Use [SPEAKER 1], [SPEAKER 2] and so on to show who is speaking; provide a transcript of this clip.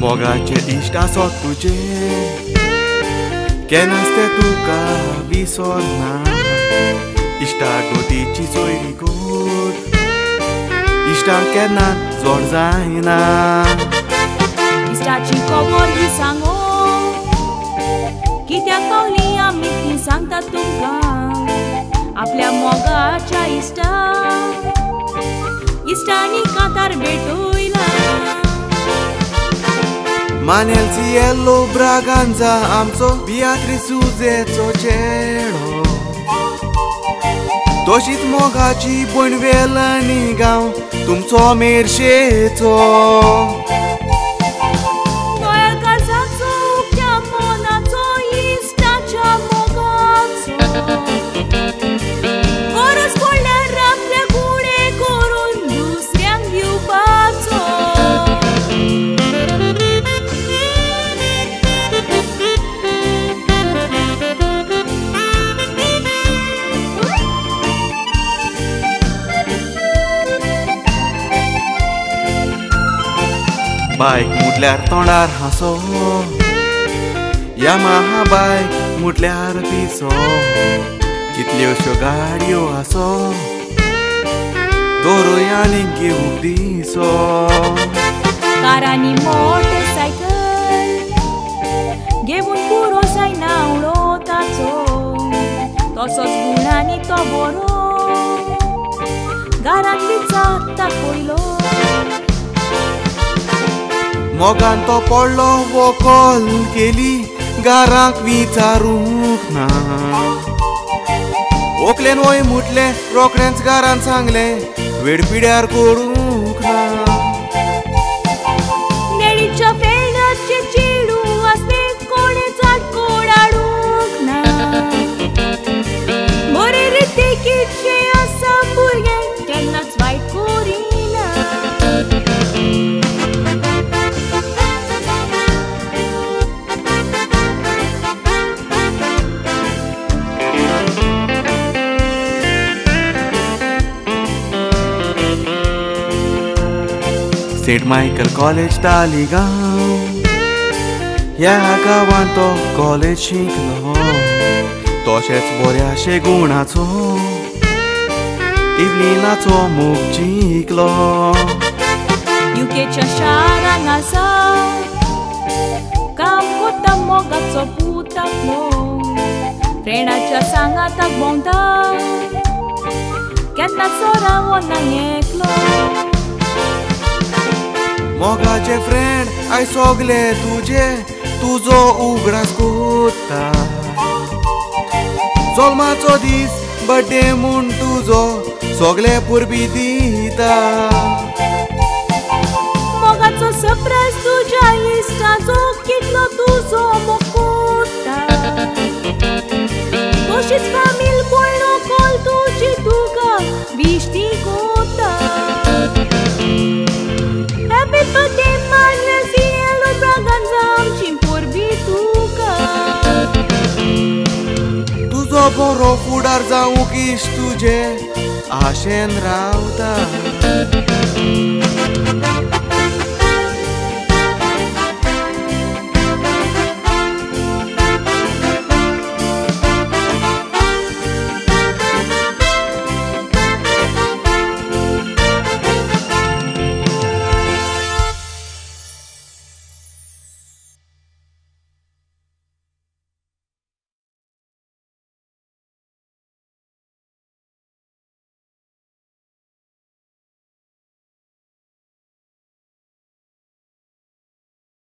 [SPEAKER 1] मोगाचे इष्ट आसत तुजे केन्नाच तुका विसरना इष्टा गोतीची सोयरी गोड इष्टांक केन्नाच जोड जायना
[SPEAKER 2] इष्टाची खबर ही सांगो कित्याक पावली आमी ती सांगता तुमकां आपल्या मोगाच्या इष्टांनी कांतार भेटोयला
[SPEAKER 1] Manuel, Cielo, Braganza, आमचो बियात्रिसूजेचो चेडो तशीच मोगाची भयण वेलणी गांव तुमचो मेर्शेचो बायक मुटल्यार तोंडार हांसो यामाहा बायक मुटल्यार पिसो कितल्योश्यो गाडयो आसो दोरोय आनीक घेवूंक दिसो
[SPEAKER 2] कारांनी मोटरसायकल घेवून पुरो जायना उडोवताचो तसोच गुणांनी तो बरो घरांत विचारता पयलो
[SPEAKER 1] मोगान तो पडलो वोकल केली घराक विचारूंक ना ओकलेन वय मुटले रोखडेंच घरान सांगले वेड पिड्यार करूंक ना
[SPEAKER 2] नेडीच्या फेडाचे चेडू आसले कोणे चाट कोडाडूंक ना बरे रितीचे आसा भुरगे केन्नाच वायट करिना
[SPEAKER 1] सेंट मायकल कॉलेज तालिगांव ह्या गांवांत तो कॉलेज शिकलो तशेंच बऱ्याशे गुणाचो इवलिनाचो मोग जिंकलो
[SPEAKER 2] युकेच्या शारांत आसा काम कोता मोगाचो पुताकलो फ्रेंडाच्या सांगाताक भोंवता केन्ना सोरावो ना एकलो
[SPEAKER 1] मोगाचे फ्रेंड आय सोगले तुजे तुजो उगडास कोत्ता जल्माचो दीस बर्थडे म्हूण तुजो सोगले पुरबी दिता
[SPEAKER 2] मोगाचो सरप्रायज तुज्या इश्टाचो कितलो तुजो मोग कोत्ता तशीच फामील भयणो कॉल तुजी तुका बिश्टी कोत्ता Happy birthday, Manuel, Cielo, Braganza, आमची पोरबी तुका
[SPEAKER 1] तुजो बरो फुडार जावूंक इश्ट तुजे आशेन रावता